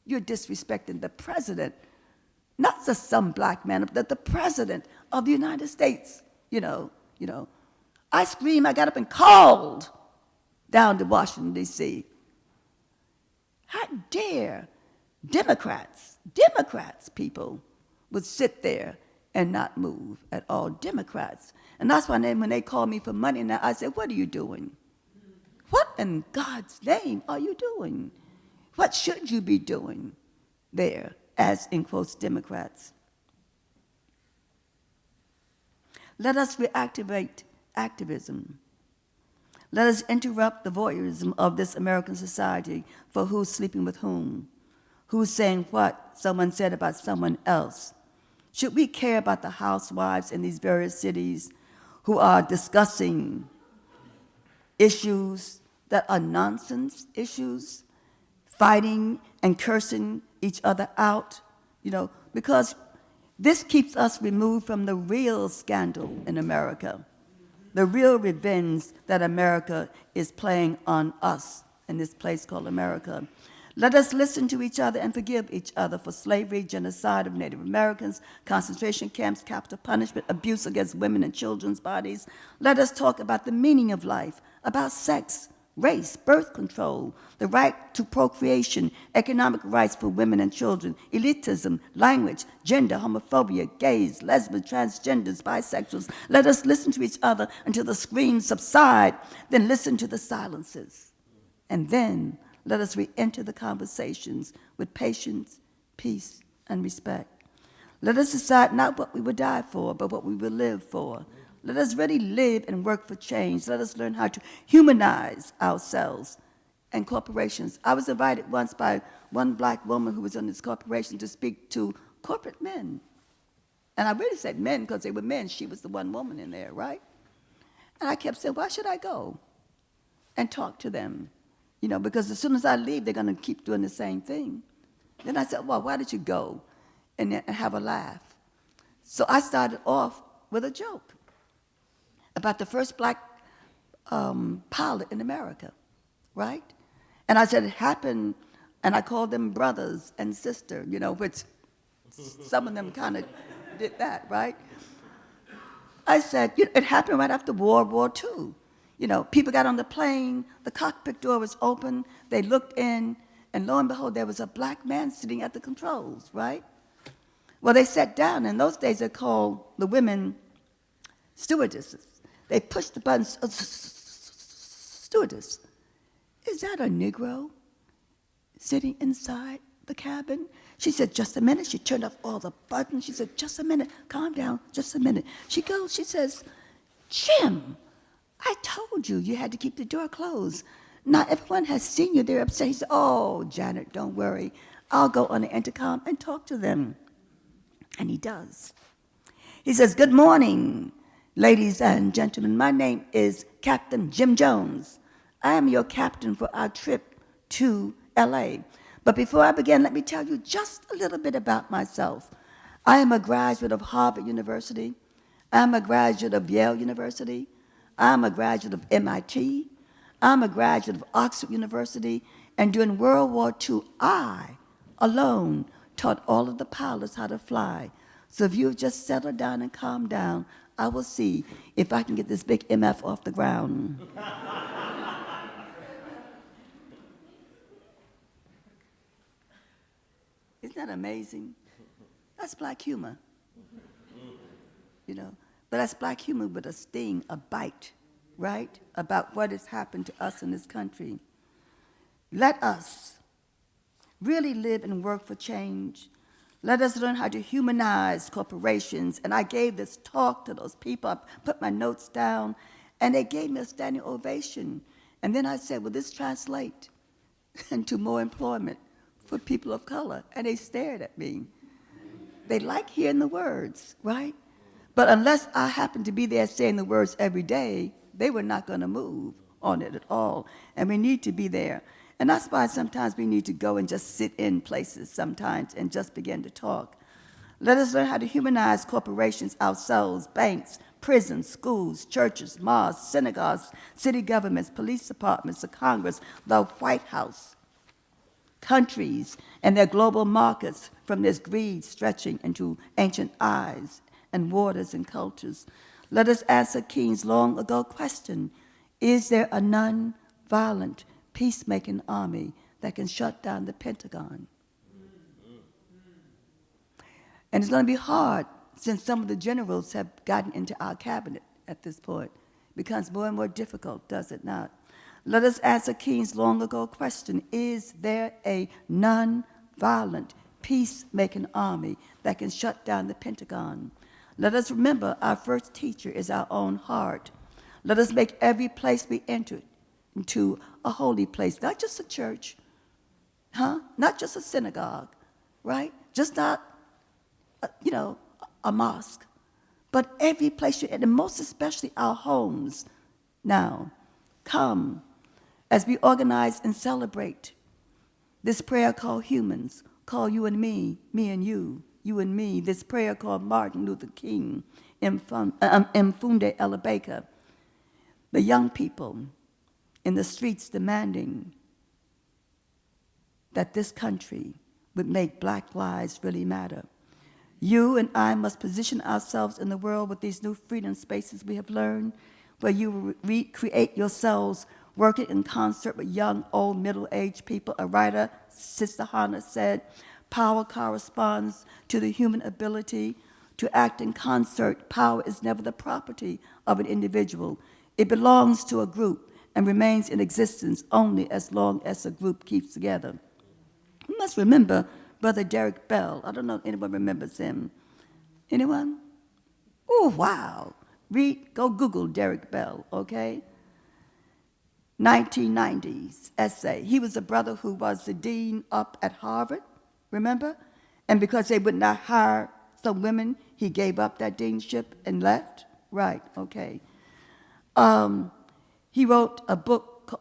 you're disrespecting the president, not just some black man, but the president of the United States, you know. I screamed, I got up and called down to Washington, D.C. How dare Democrats, people, would sit there and not move at all, Democrats. And that's why when they call me for money now, I said, what are you doing? What in God's name are you doing? What should you be doing there as, in quotes, Democrats? Let us reactivate activism. Let us interrupt the voyeurism of this American society for who's sleeping with whom, who's saying what someone said about someone else. Should we care about the housewives in these various cities who are discussing issues that are nonsense issues, fighting and cursing each other out, because this keeps us removed from the real scandal in America, the real revenge that America is playing on us in this place called America. Let us listen to each other and forgive each other for slavery, genocide of Native Americans, concentration camps, capital punishment, abuse against women and children's bodies. Let us talk about the meaning of life, about sex, race, birth control, the right to procreation, economic rights for women and children, elitism, language, gender, homophobia, gays, lesbians, transgenders, bisexuals. Let us listen to each other until the screams subside, then listen to the silences. And then let us re-enter the conversations with patience, peace, and respect. Let us decide not what we will die for, but what we will live for. Let us really live and work for change. Let us learn how to humanize ourselves and corporations. I was invited once by one black woman who was in this corporation to speak to corporate men. And I really said men because they were men. She was the one woman in there, right? And I kept saying, why should I go and talk to them? Because as soon as I leave, they're going to keep doing the same thing. Then I said, well, why did you go and have a laugh? So I started off with a joke about the first black pilot in America, right? And I said it happened, and I called them brothers and sister, which some of them kind of did that, right? I said, it happened right after World War II. People got on the plane, the cockpit door was open, they looked in, and lo and behold, there was a black man sitting at the controls, right? Well, they sat down. In those days, they called the women stewardesses. They pushed the button, stewardess. Is that a Negro sitting inside the cabin? She said, just a minute. She turned off all the buttons. She said, just a minute, calm down, just a minute. She goes, she says, Jim, I told you you had to keep the door closed. Now, everyone has seen you. They're upset. He said, oh, Janet, don't worry. I'll go on the intercom and talk to them. And he does. He says, good morning, ladies and gentlemen. My name is Captain Jim Jones. I am your captain for our trip to L.A. But before I begin, let me tell you just a little bit about myself. I am a graduate of Harvard University. I am a graduate of Yale University. I'm a graduate of MIT. I'm a graduate of Oxford University. And during World War II, I alone taught all of the pilots how to fly. So if you just settle down and calm down, I will see if I can get this big MF off the ground. Isn't that amazing? That's black humor. But that's black humor with a sting, a bite, right? About what has happened to us in this country. Let us really live and work for change. Let us learn how to humanize corporations. And I gave this talk to those people. I put my notes down, and they gave me a standing ovation. And then I said, will this translate into more employment for people of color? And they stared at me. They like hearing the words, right? But unless I happen to be there saying the words every day, they were not going to move on it at all. And we need to be there. And that's why sometimes we need to go and just sit in places sometimes and just begin to talk. Let us learn how to humanize corporations, ourselves, banks, prisons, schools, churches, mosques, synagogues, city governments, police departments, the Congress, the White House, countries, and their global markets from this greed stretching into ancient eyes and waters and cultures. Let us answer King's long ago question, is there a non-violent peacemaking army that can shut down the Pentagon? And it's going to be hard since some of the generals have gotten into our cabinet at this point. It becomes more and more difficult, does it not? Let us answer King's long ago question, is there a non-violent peacemaking army that can shut down the Pentagon? Let us remember our first teacher is our own heart. Let us make every place we enter into a holy place, not just a church, not just a synagogue, right? Just not, a mosque, but every place you're in, and most especially our homes. Now, come as we organize and celebrate this prayer called humans, call you and me and you and me, this prayer called Martin Luther King, Mfunde Elabeka, the young people in the streets demanding that this country would make black lives really matter. You and I must position ourselves in the world with these new freedom spaces we have learned, where you recreate yourselves working in concert with young, old, middle-aged people. A writer, Sister Hannah, said, power corresponds to the human ability to act in concert. Power is never the property of an individual. It belongs to a group and remains in existence only as long as the group keeps together. You must remember Brother Derek Bell. I don't know if anyone remembers him. Anyone? Oh, wow. Go Google Derek Bell, okay? 1990s essay. He was a brother who was the dean up at Harvard, remember? And because they would not hire some women, he gave up that deanship and left? Right, okay. He wrote a book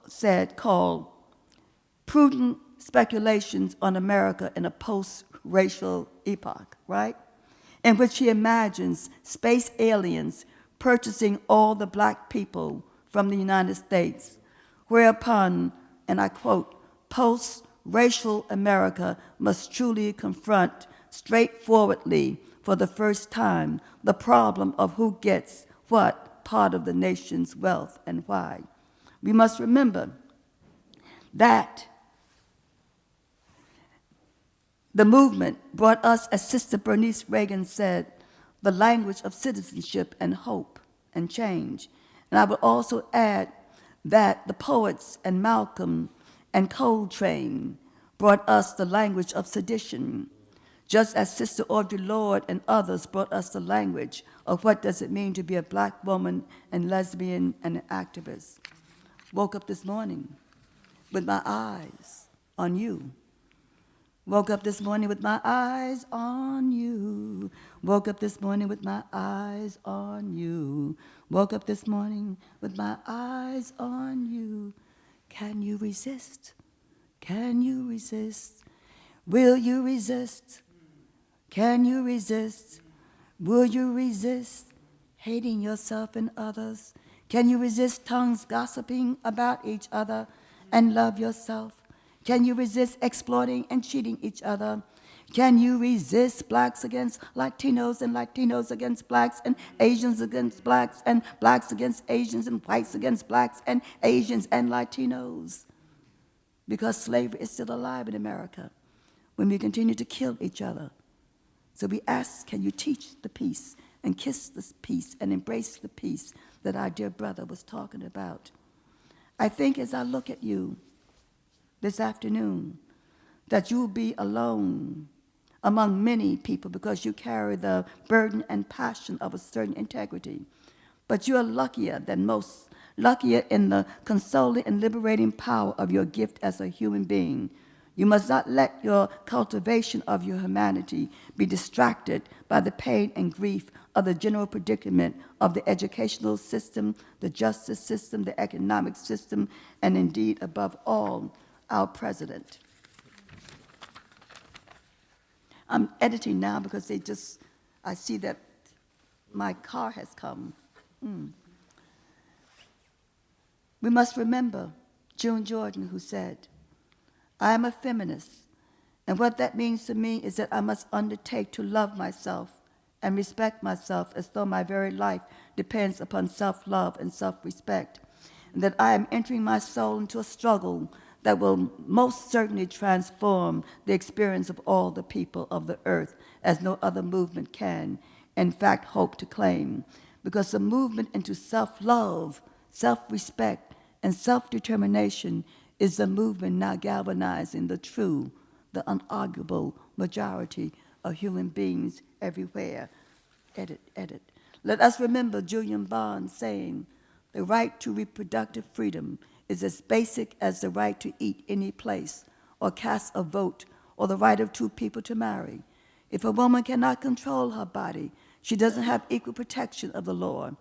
called Prudent Speculations on America in a Post-Racial Epoch, right? In which he imagines space aliens purchasing all the black people from the United States, whereupon, and I quote, post-racial America must truly confront straightforwardly for the first time the problem of who gets what part of the nation's wealth and why. We must remember that the movement brought us, as Sister Bernice Reagan said, the language of citizenship and hope and change. And I would also add that the poets and Malcolm and Coltrane brought us the language of sedition, just as Sister Audre Lorde and others brought us the language of what does it mean to be a black woman and lesbian and an activist. Woke up this morning with my eyes on you. Woke up this morning with my eyes on you. Woke up this morning with my eyes on you. Woke up this morning with my eyes on you. Can you resist? Can you resist? Will you resist? Can you resist? Will you resist hating yourself and others? Can you resist tongues gossiping about each other and love yourself? Can you resist exploiting and cheating each other? Can you resist blacks against Latinos and Latinos against blacks and Asians against blacks and blacks against Asians and whites against blacks and Asians and Latinos? Because slavery is still alive in America when we continue to kill each other. So we ask, can you teach the peace and kiss the peace and embrace the peace that our dear brother was talking about? I think as I look at you this afternoon, that you will be alone among many people because you carry the burden and passion of a certain integrity. But you are luckier than most, luckier in the consoling and liberating power of your gift as a human being. You must not let your cultivation of your humanity be distracted by the pain and grief of the general predicament of the educational system, the justice system, the economic system, and indeed, above all, our president. I'm editing now because I see that my car has come. We must remember June Jordan, who said, "I am a feminist, and what that means to me is that I must undertake to love myself and respect myself as though my very life depends upon self-love and self-respect, and that I am entering my soul into a struggle that will most certainly transform the experience of all the people of the earth as no other movement can, in fact, hope to claim, because the movement into self-love, self-respect, and self-determination is the movement now galvanizing the true, the unarguable majority of human beings everywhere." Edit. Let us remember Julian Bond saying, "The right to reproductive freedom is as basic as the right to eat any place, or cast a vote, or the right of two people to marry. If a woman cannot control her body, she doesn't have equal protection of the law.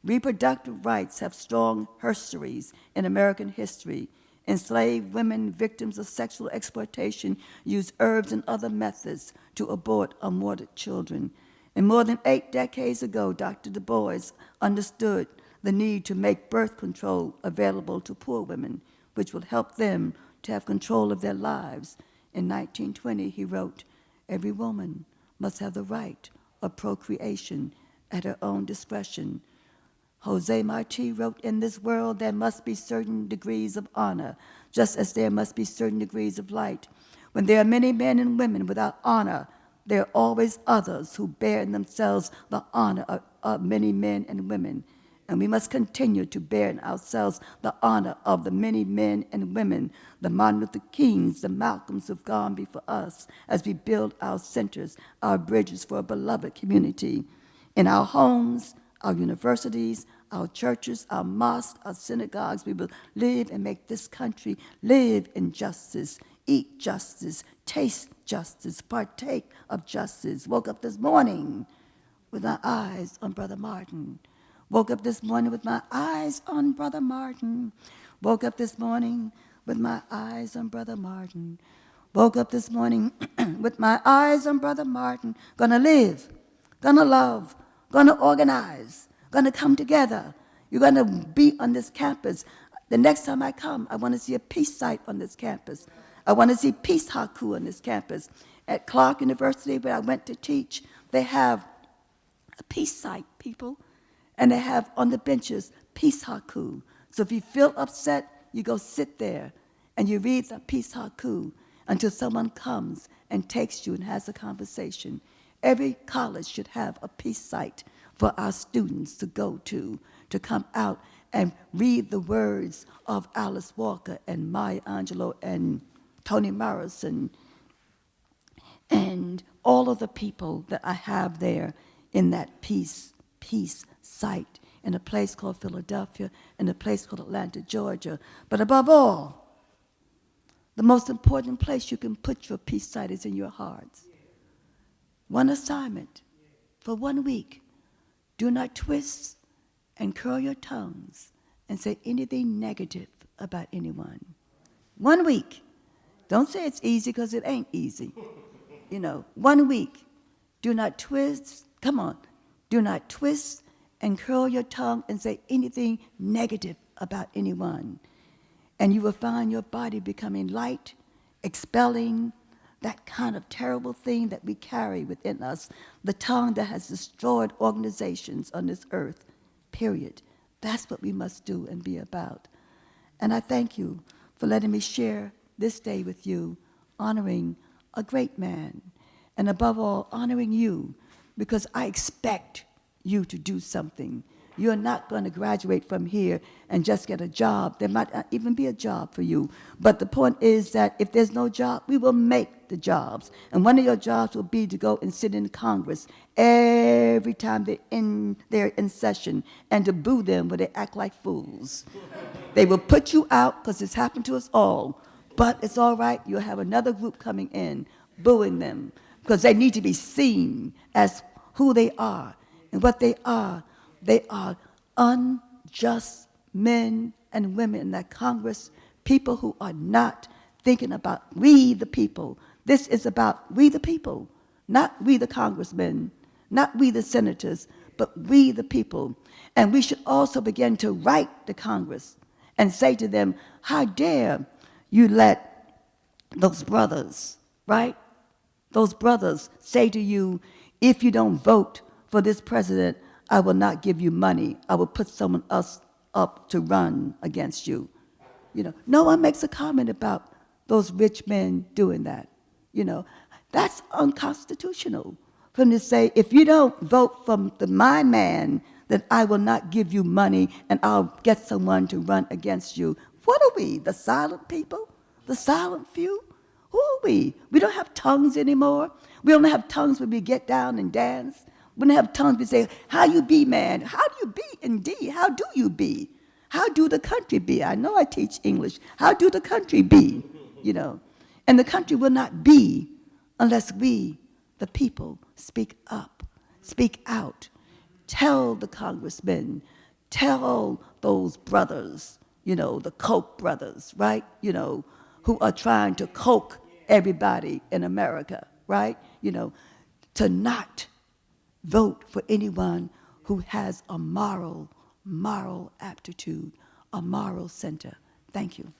Reproductive rights have strong histories in American history. Enslaved women, victims of sexual exploitation, use herbs and other methods to abort aborted children. And more than 8 decades ago, Dr. Du Bois understood the need to make birth control available to poor women, which will help them to have control of their lives. In 1920, he wrote, "Every woman must have the right of procreation at her own discretion." Jose Marti wrote, "In this world there must be certain degrees of honor, just as there must be certain degrees of light. When there are many men and women without honor, there are always others who bear in themselves the honor of many men and women. And we must continue to bear in ourselves the honor of the many men and women, the Martin Luther Kings, the Malcolms who've gone before us, as we build our centers, our bridges for a beloved community. In our homes, our universities, our churches, our mosques, our synagogues, we will live and make this country live in justice, eat justice, taste justice, partake of justice." Woke up this morning with my eyes on Brother Martin. Woke up this morning with my eyes on Brother Martin. Woke up this morning with my eyes on Brother Martin. Woke up this morning with my eyes on Brother Martin. Gonna live, gonna love, gonna organize, gonna come together. You're gonna be on this campus. The next time I come, I wanna see a peace site on this campus. I wanna see peace haku on this campus. At Clark University, where I went to teach, they have a peace site, people. And they have on the benches peace haku. So if you feel upset, you go sit there and you read the peace haku until someone comes and takes you and has a conversation. Every college should have a peace site for our students to go to come out and read the words of Alice Walker and Maya Angelou and Toni Morrison and all of the people that I have there in that peace site in a place called Philadelphia, in a place called Atlanta, Georgia. But above all, the most important place you can put your peace site is in your hearts. One assignment for 1 week. Do not twist and curl your tongues and say anything negative about anyone. 1 week. Don't say it's easy, because it ain't easy. 1 week. Do not twist, come on. Do not twist and curl your tongue and say anything negative about anyone. And you will find your body becoming light, expelling that kind of terrible thing that we carry within us, the tongue that has destroyed organizations on this earth, period. That's what we must do and be about. And I thank you for letting me share this day with you, honoring a great man, and above all, honoring you, because I expect you to do something. You're not going to graduate from here and just get a job. There might not even be a job for you. But the point is that if there's no job, we will make the jobs. And one of your jobs will be to go and sit in Congress every time they're in session and to boo them when they act like fools. They will put you out because it's happened to us all. But it's all right. You'll have another group coming in, booing them, because they need to be seen as who they are And what they are unjust men and women in that Congress, people who are not thinking about we the people. This is about we the people, not we the congressmen, not we the senators, but we the people. And we should also begin to write to Congress and say to them, how dare you let those brothers, right? Those brothers say to you, if you don't vote for this president, I will not give you money. I will put someone else up to run against you. You know, no one makes a comment about those rich men doing that. You know, that's unconstitutional for them to say, if you don't vote for my man, then I will not give you money and I'll get someone to run against you. What are we, the silent people? The silent few? Who are we? We don't have tongues anymore. We only have tongues when we get down and dance. We don't have tongues we say, how you be, man? How do you be indeed? How do you be? How do the country be? I know I teach English. How do the country be? You know, and the country will not be unless we, the people, speak up, speak out. Tell the congressmen, tell those brothers, you know, the Koch brothers, right? You know, who are trying to coke everybody in America, right? You know, to not vote for anyone who has a moral aptitude, a moral center. Thank you.